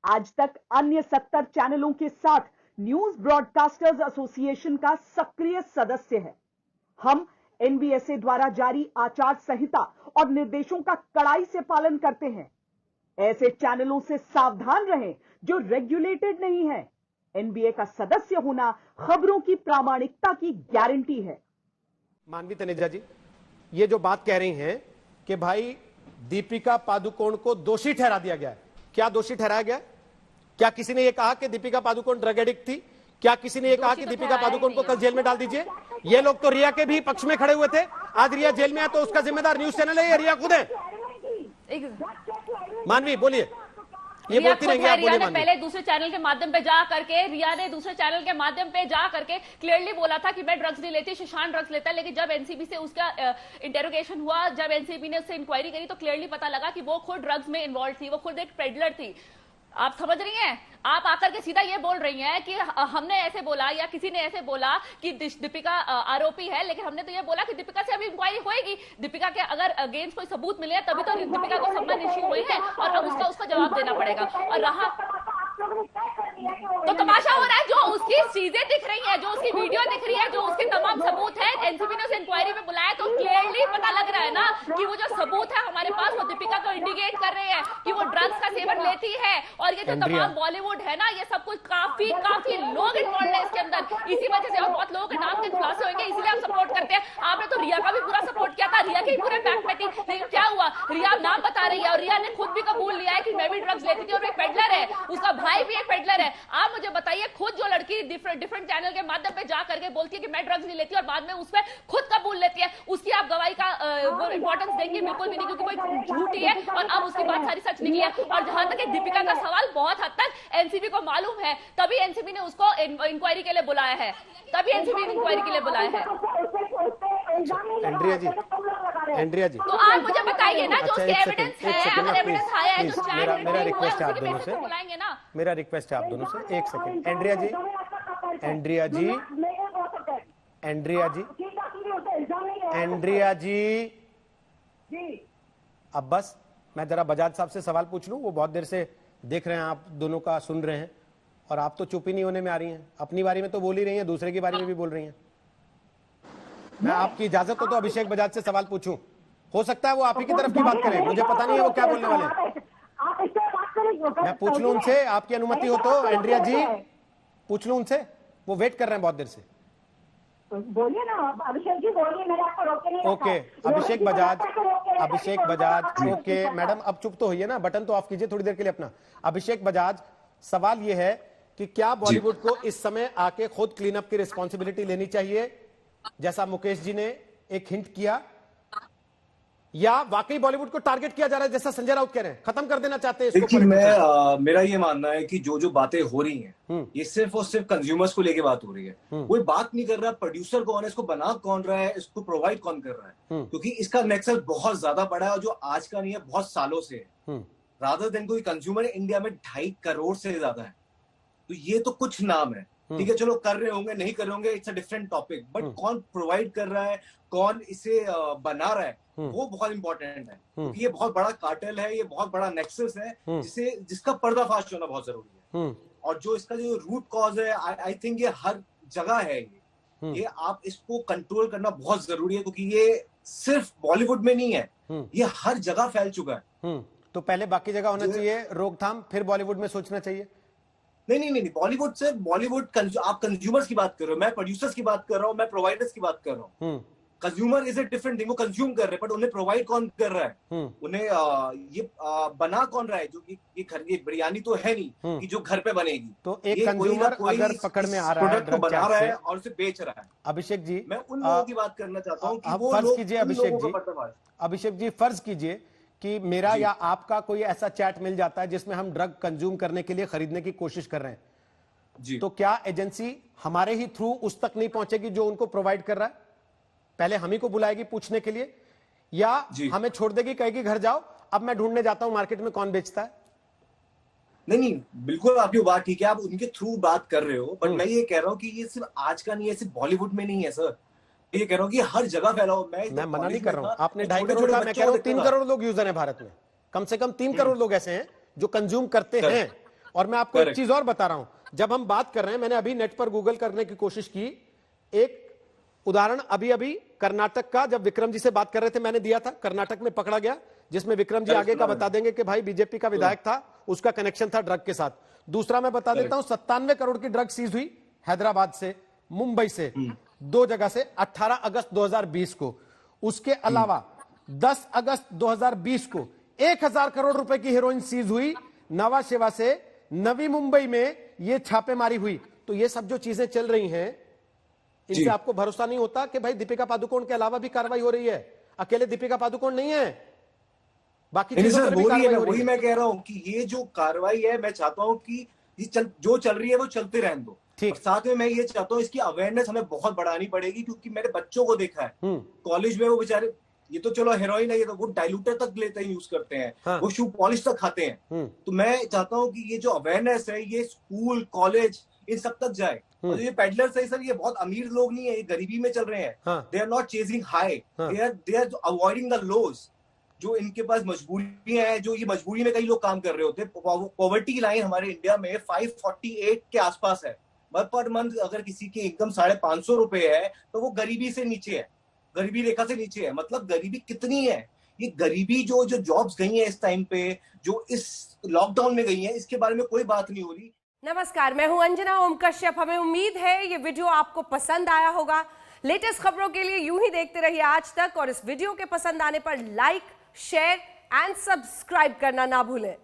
आज तक अन्य 70 चैनलों के साथ न्यूज ब्रॉडकास्टर्स एसोसिएशन का सक्रिय सदस्य है। हम एनबीएसए द्वारा जारी आचार संहिता और निर्देशों का कड़ाई से पालन करते हैं। ऐसे चैनलों से सावधान रहें जो रेगुलेटेड नहीं है। एनबीए का सदस्य होना खबरों की प्रामाणिकता की गारंटी है। मानवी तनेजा जी, ये जो बात कह रही हैं कि भाई दीपिका पादुकोण को दोषी ठहरा दिया गया है, क्या दोषी ठहराया गया? क्या किसी ने यह कहा कि दीपिका पादुकोण ड्रग एडिक्ट थी? क्या किसी ने यह कहा कि दीपिका पादुकोण को कल जेल में डाल दीजिए? ये लोग तो रिया के भी पक्ष में खड़े हुए थे। आज रिया जेल में है तो उसका जिम्मेदार न्यूज चैनल है या रिया खुद है? मानवी बोलिए, ये बोलती रहेंगे आप, बोलिए। पहले दूसरे चैनल के माध्यम पे जा करके रिया ने दूसरे चैनल के माध्यम पे जा करके क्लियरली बोला था कि मैं ड्रग्स नहीं लेती, सुशांत ड्रग्स लेता है। लेकिन जब एनसीबी से उसका इंटेरोगेशन हुआ, जब एनसीबी ने उससे इंक्वायरी करी तो क्लियरली पता लगा कि वो खुद ड्रग्स में इन्वॉल्व थी, वो खुद एक पेडलर थी। आप समझ रही हैं? आप आकर के सीधा ये बोल रही हैं कि हमने ऐसे बोला या किसी ने ऐसे बोला कि दीपिका आरोपी है, लेकिन हमने तो ये बोला कि दीपिका से अभी इंक्वायरी होएगी। दीपिका के अगर अगेंस्ट कोई सबूत मिले तभी तो दीपिका को सम्मान इश्यू हुए हैं और अब उसका जवाब देना पड़ेगा। और रहा तो तमाशा हो रहा है, जो उसकी चीजें दिख रही है, जो उसकी वीडियो दिख रही है, जो उसके तमाम सबूत है, एनसीबी ने उसे इंक्वायरी में बुलाया तो क्लियरली पता लग रहा है ना कि वो जो सबूत है हमारे पास वो दीपिका को इंडिकेट कर रहे हैं कि वो ड्रग्स का सेवन लेती है। और ये जो तमाम बॉलीवुड है ना, ये सब कुछ काफी लोग इन्वॉल्व है इसके अंदर। इसी वजह से और बहुत लोगों के नाम के खुलासे होंगे, इसलिए हम सपोर्ट करते हैं। आपने तो रिया का भी पूरा सपोर्ट किया था, रिया के पूरे बैक में थी, लेकिन क्या हुआ? रिया नाम बता रही है और रिया ने खुद भी कबूल लिया है कि मैं भी ड्रग्स लेती थी और एक पेडलर है, उसका भाई भी एक पेडलर है। आप मुझे बताइए, खुद जो लड़की डिफरेंट चैनल के माध्यम पे जा करके बोलती है कि मैं ड्रग्स नहीं लेती और बाद में उसमें खुद कबूल लेती है, उसकी आप गवाही का इंपॉर्टेंस देंगे? बिल्कुल भी नहीं, क्योंकि कोई झूठी है और अब उसकी बात सारी सच निकली है। और जहां तक दीपिका का सवाल, बहुत हद तक एनसीबी को मालूम है, तभी एनसीबी ने उसको इंक्वायरी के लिए बुलाया है, तभी एनसीबी ने इंक्वायरी के लिए बुलाया है। एंड्रिया जी, तो आप मुझे बताइए ना, जो उसके एविडेंस है, अगर एविडेंस आया है, जो मेरा रिक्वेस्ट है आप दोनों से, बुलाएंगे ना। मेरा रिक्वेस्ट है आप दोनों से, एक सेकंड। एंड्रिया जी, एंड्रिया जी, एंड्रिया जी, एंड्रिया जी, अब बस मैं जरा बजाज साहब से सवाल पूछ लूं। वो बहुत देर से देख रहे हैं, आप दोनों का सुन रहे हैं और आप तो चुप ही नहीं होने में आ रही हैं। अपनी बारी में तो बोल ही रही हैं, दूसरे की बारी में भी बोल रही हैं। मैं आपकी इजाजत हो तो अभिषेक बजाज से सवाल पूछूं? हो सकता है वो आप ही की तरफ की बात करें, मुझे पता नहीं है वो क्या बोलने वाले हैं। मैं पूछ लूं उनसे, आपकी अनुमति हो तो? एंड्रिया जी, पूछ लूं उनसे, वो वेट कर रहे हैं बहुत देर से। बोलिए ना अभिषेक जी, बोलिए, मैंने आपको रोके नहीं। ओके, अभिषेक बजाज, अभिषेक बजाज, ओके मैडम, अब चुप तो होइए ना, बटन तो ऑफ कीजिए थोड़ी देर के लिए अपना। अभिषेक बजाज, सवाल यह है कि क्या बॉलीवुड को इस समय आके खुद क्लीन अप की रिस्पॉन्सिबिलिटी लेनी चाहिए, जैसा मुकेश जी ने एक हिंट किया, या वाकई बॉलीवुड को टारगेट किया जा रहा है जैसा संजय राउत कह रहे हैं, खत्म कर देना चाहते हैं इसको? मेरा ये मानना है कि जो बातें हो रही हैं, ये सिर्फ और सिर्फ कंज्यूमर्स को लेके बात हो रही है। कोई बात नहीं कर रहा प्रोड्यूसर कौन है, इसको बना कौन रहा है, इसको प्रोवाइड कौन कर रहा है, क्योंकि इसका नेक्सस बहुत ज्यादा बड़ा है और जो आज का नहीं है, बहुत सालों से है। रादर देन कोई कंज्यूमर इंडिया में 2.5 करोड़ से ज्यादा है। तो ये तो कुछ नाम है, ठीक है, चलो कर रहे होंगे, नहीं कर रहे होंगे, it's a different topic, but कौन प्रोवाइड कर रहा है, कौन इसे बना रहा है, वो बहुत इंपॉर्टेंट है। क्योंकि ये बहुत बड़ा कार्टेल है, ये बहुत बड़ा नेक्सस है, जिसका पर्दाफाश होना बहुत जरूरी है। और जो इसका जो रूट कॉज है, आई थिंक ये हर जगह है। ये आप इसको कंट्रोल करना बहुत जरूरी है, क्योंकि ये सिर्फ बॉलीवुड में नहीं है, ये हर जगह फैल चुका है। तो पहले बाकी जगह होना चाहिए रोकथाम, फिर बॉलीवुड में सोचना चाहिए। नहीं, बॉलीवुड से आप कंज्यूमर्स की बात कर रहे हो, मैं प्रोड्यूसर्स की बात कर रहा हूँ, मैं प्रोवाइडर्स की बात कर रहा हूँ। Consumer is a different thing, वो कंज्यूम कर रहे हैं, बट उन्हें प्रोवाइड कौन कर रहा है, उन्हें ये बना कौन रहा है, जो ये घर की बिरयानी तो है नहीं कि जो घर पे बनेगी। तो एक कंज्यूमर अगर पकड़ में आ रहा है, प्रोडक्ट बना रहा है और उसे बेच रहा है। अभिषेक जी, मैं उन लोगों की बात करना चाहता हूँ कि वो फर्ज कीजिए अभिषेक जी, फर्ज कीजिए कि मेरा या आपका कोई ऐसा चैट मिल जाता है जिसमें हम ड्रग कंज्यूम करने के लिए खरीदने की कोशिश कर रहे हैं जी, तो क्या एजेंसी हमारे ही थ्रू उस तक नहीं पहुंचेगी जो उनको प्रोवाइड कर रहा है? पहले हम ही को बुलाएगी पूछने के लिए, या हमें छोड़ देगी, कहेगी घर जाओ, अब मैं ढूंढने जाता हूं मार्केट में कौन बेचता है? नहीं, बिल्कुल आपकी बात ठीक है, आप उनके थ्रू बात कर रहे हो, बट मैं ये कह रहा हूँ कि ये सिर्फ आज का नहीं है, सिर्फ बॉलीवुड में नहीं है सर, ये कह रहा हूँ कि हर जगह फैला हो। मैं मना नहीं कर रहा हूँ, आपने 2.5 करोड़ का, मैं कह रहा हूँ 3 करोड़ लोग यूजर हैं भारत में, कम से कम 3 करोड़ लोग ऐसे हैं जो कंज्यूम करते हैं। और मैं आपको एक चीज और बता रहा हूं, जब हम बात कर रहे हैं, मैंने अभी नेट पर गूगल करने की कोशिश की, एक उदाहरण अभी अभी कर्नाटक का, जब विक्रम जी से बात कर रहे थे मैंने दिया था, कर्नाटक में पकड़ा गया, जिसमें विक्रम जी आगे का बता देंगे कि भाई बीजेपी का विधायक था, उसका कनेक्शन था ड्रग के साथ। दूसरा मैं बता देता हूं, 97 करोड़ की ड्रग सीज हुई हैदराबाद से, मुंबई से, 2 जगह से 18 अगस्त 2020 को। उसके अलावा 10 अगस्त 2020 को 1000 करोड़ रुपए की हेरोइन सीज हुई नवा शेवा से, नवी मुंबई में ये छापेमारी हुई। तो ये सब जो चीजें चल रही हैं, इनसे आपको भरोसा नहीं होता कि भाई दीपिका पादुकोण के अलावा भी कार्रवाई हो रही है, अकेले दीपिका पादुकोण नहीं है, बाकी चीजों पर भी कार्रवाई हो रही है। वही मैं कह रहा हूं कि ये जो कार्रवाई है, मैं चाहता हूं कि जो चल रही है वो चलते रहने दो। और साथ में मैं ये चाहता हूँ इसकी अवेयरनेस हमें बहुत बढ़ानी पड़ेगी, क्योंकि मैंने बच्चों को देखा है कॉलेज में, वो बेचारे, ये तो चलो हेरोइन है, ये तो वो डाइल्यूटर तक लेते हैं, यूज करते हैं, हाँ। वो शू पॉलिश तक खाते हैं। तो मैं चाहता हूँ कि ये जो अवेयरनेस है ये स्कूल कॉलेज इन सब तक जाए। और ये पेडलर्स है सर, ये बहुत अमीर लोग नहीं है, ये गरीबी में चल रहे हैं। They are not chasing high, they are avoiding the lows. जो इनके पास मजबूरियां हैं, जो ये मजबूरी में कई लोग काम कर रहे होते हैं। पॉवर्टी लाइन हमारे इंडिया में 548 के आसपास है पर मंथ। अगर किसी की इनकम 550 रुपए है तो वो गरीबी से नीचे है, गरीबी रेखा से नीचे है। मतलब गरीबी कितनी है, ये गरीबी जो जॉब्स गई हैं इस टाइम पे, जो इस लॉकडाउन में गई हैं, इसके बारे में कोई बात नहीं हो रही। नमस्कार, मैं हूं अंजना ओम कश्यप। हमें उम्मीद है ये वीडियो आपको पसंद आया होगा। लेटेस्ट खबरों के लिए यूं ही देखते रहिए आज तक, और इस वीडियो के पसंद आने पर लाइक, शेयर एंड सब्सक्राइब करना ना भूलें।